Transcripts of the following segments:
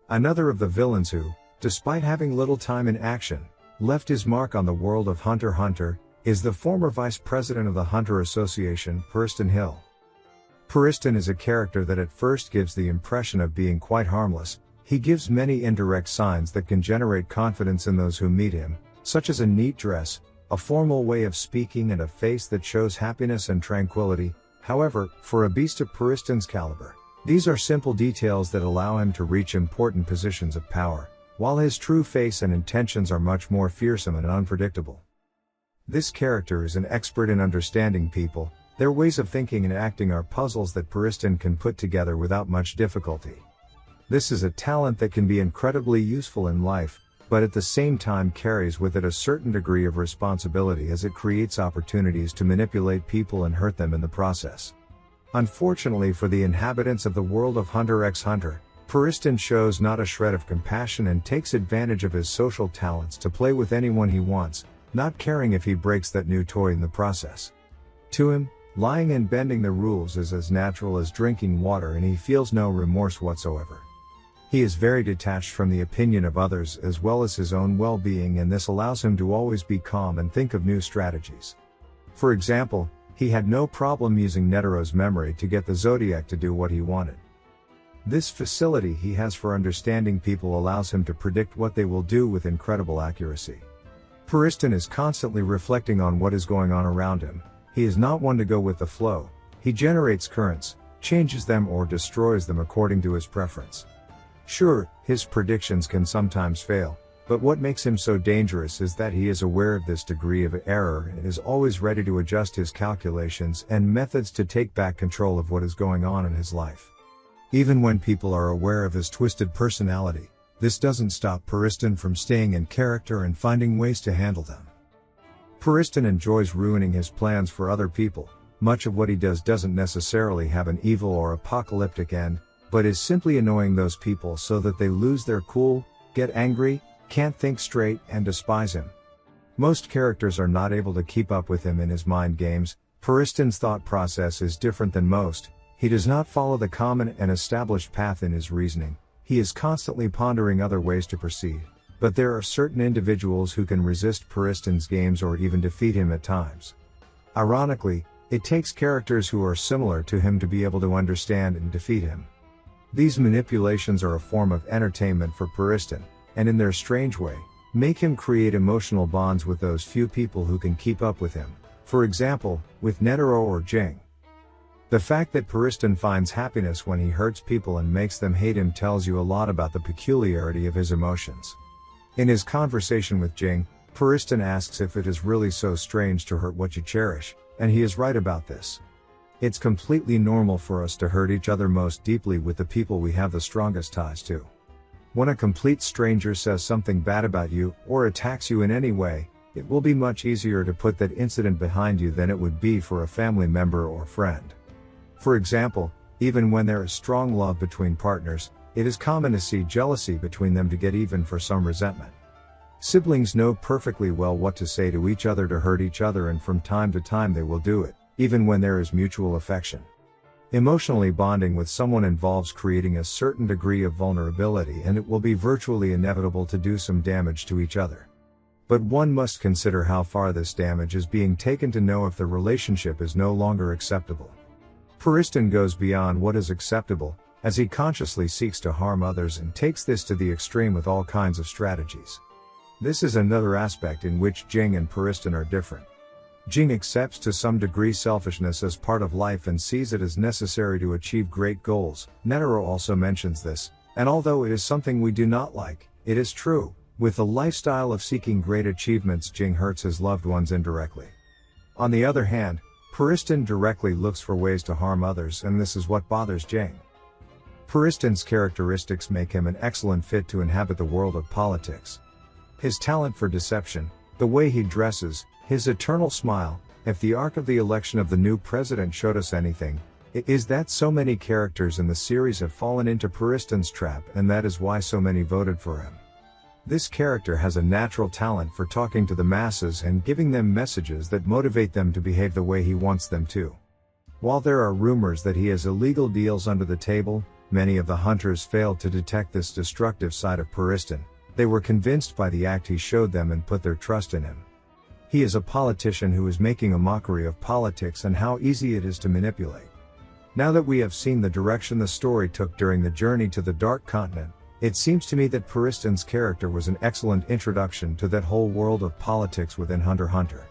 Another of the villains who, despite having little time in action, left his mark on the world of Hunter x Hunter, is the former vice president of the Hunter Association, Pariston Hill. Pariston is a character that at first gives the impression of being quite harmless. He gives many indirect signs that can generate confidence in those who meet him, such as a neat dress, a formal way of speaking and a face that shows happiness and tranquility. However, for a beast of Pariston's caliber, these are simple details that allow him to reach important positions of power, while his true face and intentions are much more fearsome and unpredictable. This character is an expert in understanding people. Their ways of thinking and acting are puzzles that Pariston can put together without much difficulty. This is a talent that can be incredibly useful in life, but at the same time carries with it a certain degree of responsibility as it creates opportunities to manipulate people and hurt them in the process. Unfortunately for the inhabitants of the world of Hunter x Hunter, Pariston shows not a shred of compassion and takes advantage of his social talents to play with anyone he wants, not caring if he breaks that new toy in the process. To him, lying and bending the rules is as natural as drinking water, and he feels no remorse whatsoever. He is very detached from the opinion of others as well as his own well-being, and this allows him to always be calm and think of new strategies. For example, he had no problem using Netero's memory to get the Zodiac to do what he wanted. This facility he has for understanding people allows him to predict what they will do with incredible accuracy. Pariston is constantly reflecting on what is going on around him. He is not one to go with the flow. He generates currents, changes them or destroys them according to his preference. Sure, his predictions can sometimes fail, but what makes him so dangerous is that he is aware of this degree of error and is always ready to adjust his calculations and methods to take back control of what is going on in his life. Even when people are aware of his twisted personality, this doesn't stop Pariston from staying in character and finding ways to handle them. Pariston enjoys ruining his plans for other people. Much of what he does doesn't necessarily have an evil or apocalyptic end, but is simply annoying those people so that they lose their cool, get angry, can't think straight, and despise him. Most characters are not able to keep up with him in his mind games. Pariston's thought process is different than most. He does not follow the common and established path in his reasoning. He is constantly pondering other ways to proceed. But there are certain individuals who can resist Pariston's games or even defeat him at times. Ironically, it takes characters who are similar to him to be able to understand and defeat him. These manipulations are a form of entertainment for Pariston, and in their strange way, make him create emotional bonds with those few people who can keep up with him. For example, with Netero or Ging. The fact that Pariston finds happiness when he hurts people and makes them hate him tells you a lot about the peculiarity of his emotions. In his conversation with Ging, Pariston asks if it is really so strange to hurt what you cherish, and he is right about this. It's completely normal for us to hurt each other most deeply with the people we have the strongest ties to. When a complete stranger says something bad about you, or attacks you in any way, it will be much easier to put that incident behind you than it would be for a family member or friend. For example, even when there is strong love between partners, it is common to see jealousy between them to get even for some resentment. Siblings know perfectly well what to say to each other to hurt each other, and from time to time they will do it, even when there is mutual affection. Emotionally bonding with someone involves creating a certain degree of vulnerability, and it will be virtually inevitable to do some damage to each other. But one must consider how far this damage is being taken to know if the relationship is no longer acceptable. Pariston goes beyond what is acceptable, as he consciously seeks to harm others and takes this to the extreme with all kinds of strategies. This is another aspect in which Ging and Pariston are different. Ging accepts to some degree selfishness as part of life and sees it as necessary to achieve great goals. Netero also mentions this, and although it is something we do not like, it is true. With the lifestyle of seeking great achievements, Ging hurts his loved ones indirectly. On the other hand, Pariston directly looks for ways to harm others, and this is what bothers Ging. Pariston's characteristics make him an excellent fit to inhabit the world of politics. His talent for deception, the way he dresses, his eternal smile. If the arc of the election of the new president showed us anything, it is that so many characters in the series have fallen into Pariston's trap, and that is why so many voted for him. This character has a natural talent for talking to the masses and giving them messages that motivate them to behave the way he wants them to. While there are rumors that he has illegal deals under the table, many of the hunters failed to detect this destructive side of Pariston. They were convinced by the act he showed them and put their trust in him. He is a politician who is making a mockery of politics and how easy it is to manipulate. Now that we have seen the direction the story took during the journey to the Dark Continent, it seems to me that Pariston's character was an excellent introduction to that whole world of politics within Hunter x Hunter.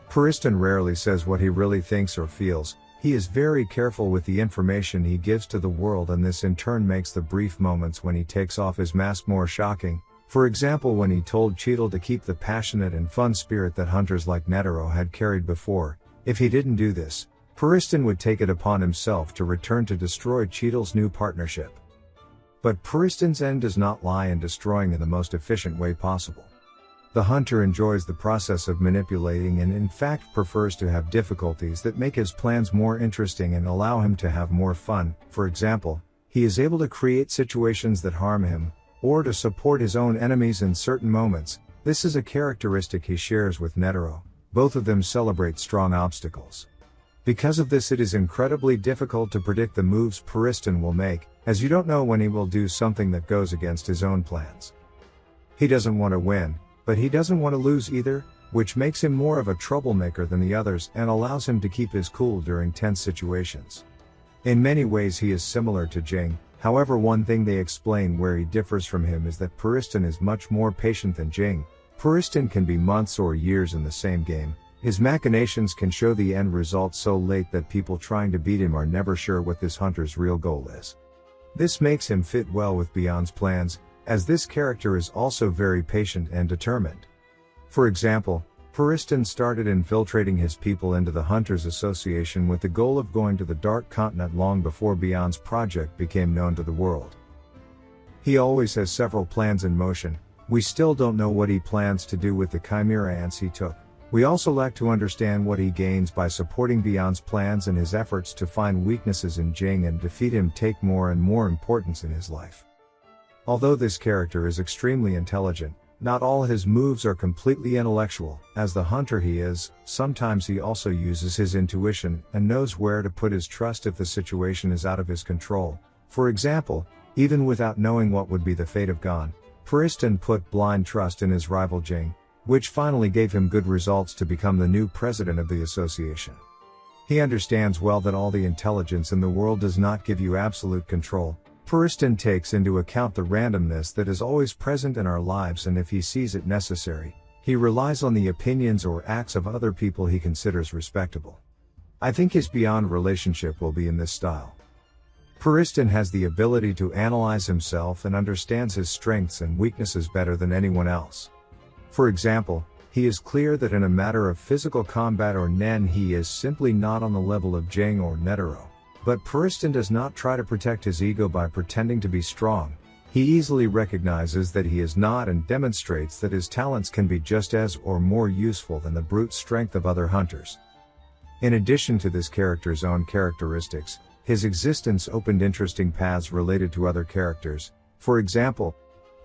Pariston rarely says what he really thinks or feels. He is very careful with the information he gives to the world, and this in turn makes the brief moments when he takes off his mask more shocking. For example, when he told Cheadle to keep the passionate and fun spirit that hunters like Netero had carried before. If he didn't do this, Pariston would take it upon himself to return to destroy Cheadle's new partnership. But Pariston's end does not lie in destroying in the most efficient way possible. The hunter enjoys the process of manipulating and in fact prefers to have difficulties that make his plans more interesting and allow him to have more fun. For example, he is able to create situations that harm him, or to support his own enemies in certain moments. This is a characteristic he shares with Netero. Both of them celebrate strong obstacles. Because of this, it is incredibly difficult to predict the moves Pariston will make, as you don't know when he will do something that goes against his own plans. He doesn't want to win, but he doesn't want to lose either, which makes him more of a troublemaker than the others and allows him to keep his cool during tense situations. In many ways he is similar to Ging. However, one thing they explain where he differs from him is that Pariston is much more patient than Ging. Pariston can be months or years in the same game. His machinations can show the end result so late that people trying to beat him are never sure what this hunter's real goal is. This makes him fit well with Beyond's plans, as this character is also very patient and determined. For example, Pariston started infiltrating his people into the Hunters Association with the goal of going to the Dark Continent long before Beyond's project became known to the world. He always has several plans in motion. We still don't know what he plans to do with the Chimera ants he took. We also lack to understand what he gains by supporting Beyond's plans, and his efforts to find weaknesses in Ging and defeat him take more and more importance in his life. Although this character is extremely intelligent, not all his moves are completely intellectual. As the hunter he is, sometimes he also uses his intuition and knows where to put his trust if the situation is out of his control. For example, even without knowing what would be the fate of Gon, Pariston put blind trust in his rival Ging, which finally gave him good results to become the new president of the association. He understands well that all the intelligence in the world does not give you absolute control. Pariston takes into account the randomness that is always present in our lives, and if he sees it necessary, he relies on the opinions or acts of other people he considers respectable. I think his Beyond relationship will be in this style. Pariston has the ability to analyze himself and understands his strengths and weaknesses better than anyone else. For example, he is clear that in a matter of physical combat or Nen he is simply not on the level of Ging or Netero. But Pariston does not try to protect his ego by pretending to be strong. He easily recognizes that he is not and demonstrates that his talents can be just as or more useful than the brute strength of other hunters. In addition to this character's own characteristics, his existence opened interesting paths related to other characters. For example,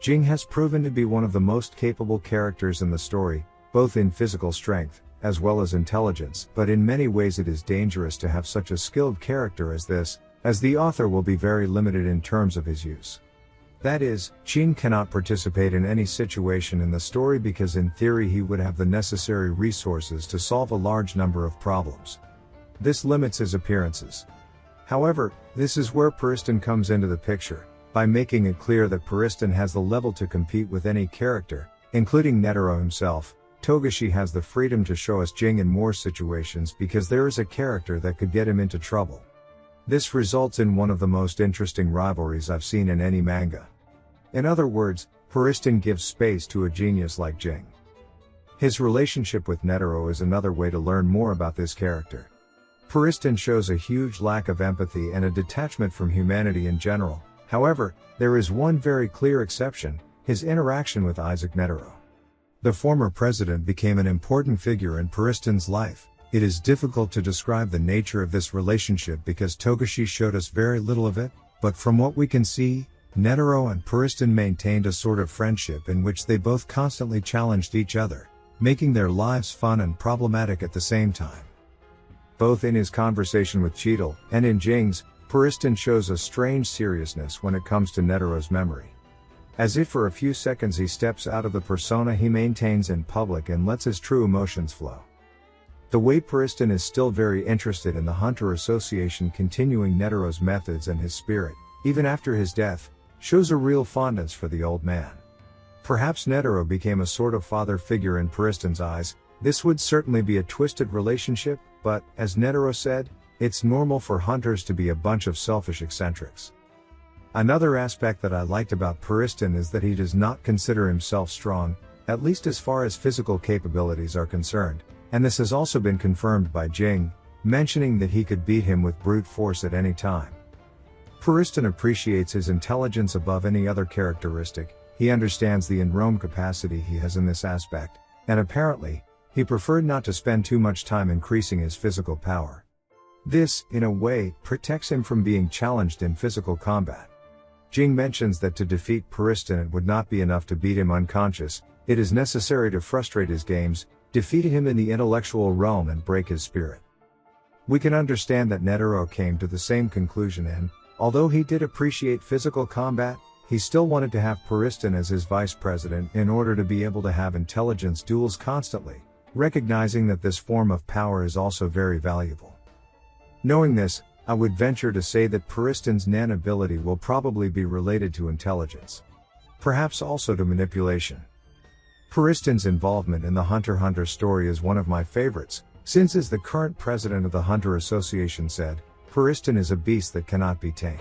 Ging has proven to be one of the most capable characters in the story, both in physical strength, as well as intelligence, but in many ways it is dangerous to have such a skilled character as this, as the author will be very limited in terms of his use. That is, Ging cannot participate in any situation in the story because in theory he would have the necessary resources to solve a large number of problems. This limits his appearances. However, this is where Pariston comes into the picture, by making it clear that Pariston has the level to compete with any character, including Netero himself. Togashi has the freedom to show us Ging in more situations because there is a character that could get him into trouble. This results in one of the most interesting rivalries I've seen in any manga. In other words, Pariston gives space to a genius like Ging. His relationship with Netero is another way to learn more about this character. Pariston shows a huge lack of empathy and a detachment from humanity in general. However, there is one very clear exception: his interaction with Isaac Netero. The former president became an important figure in Pariston's life. It is difficult to describe the nature of this relationship because Togashi showed us very little of it, but from what we can see, Netero and Pariston maintained a sort of friendship in which they both constantly challenged each other, making their lives fun and problematic at the same time. Both in his conversation with Cheadle and in Ging's, Pariston shows a strange seriousness when it comes to Netero's memory. As if for a few seconds he steps out of the persona he maintains in public and lets his true emotions flow. The way Pariston is still very interested in the Hunter Association continuing Netero's methods and his spirit, even after his death, shows a real fondness for the old man. Perhaps Netero became a sort of father figure in Pariston's eyes. This would certainly be a twisted relationship, but, as Netero said, it's normal for hunters to be a bunch of selfish eccentrics. Another aspect that I liked about Pariston is that he does not consider himself strong, at least as far as physical capabilities are concerned, and this has also been confirmed by Ging, mentioning that he could beat him with brute force at any time. Pariston appreciates his intelligence above any other characteristic. He understands the in-Rome capacity he has in this aspect, and apparently, he preferred not to spend too much time increasing his physical power. This, in a way, protects him from being challenged in physical combat. Ging mentions that to defeat Pariston it would not be enough to beat him unconscious, it is necessary to frustrate his games, defeat him in the intellectual realm and break his spirit. We can understand that Netero came to the same conclusion and, although he did appreciate physical combat, he still wanted to have Pariston as his vice president in order to be able to have intelligence duels constantly, recognizing that this form of power is also very valuable. Knowing this, I would venture to say that Pariston's Nan ability will probably be related to intelligence. Perhaps also to manipulation. Pariston's involvement in the Hunter x Hunter story is one of my favorites, since as the current president of the Hunter Association said, Pariston is a beast that cannot be tamed.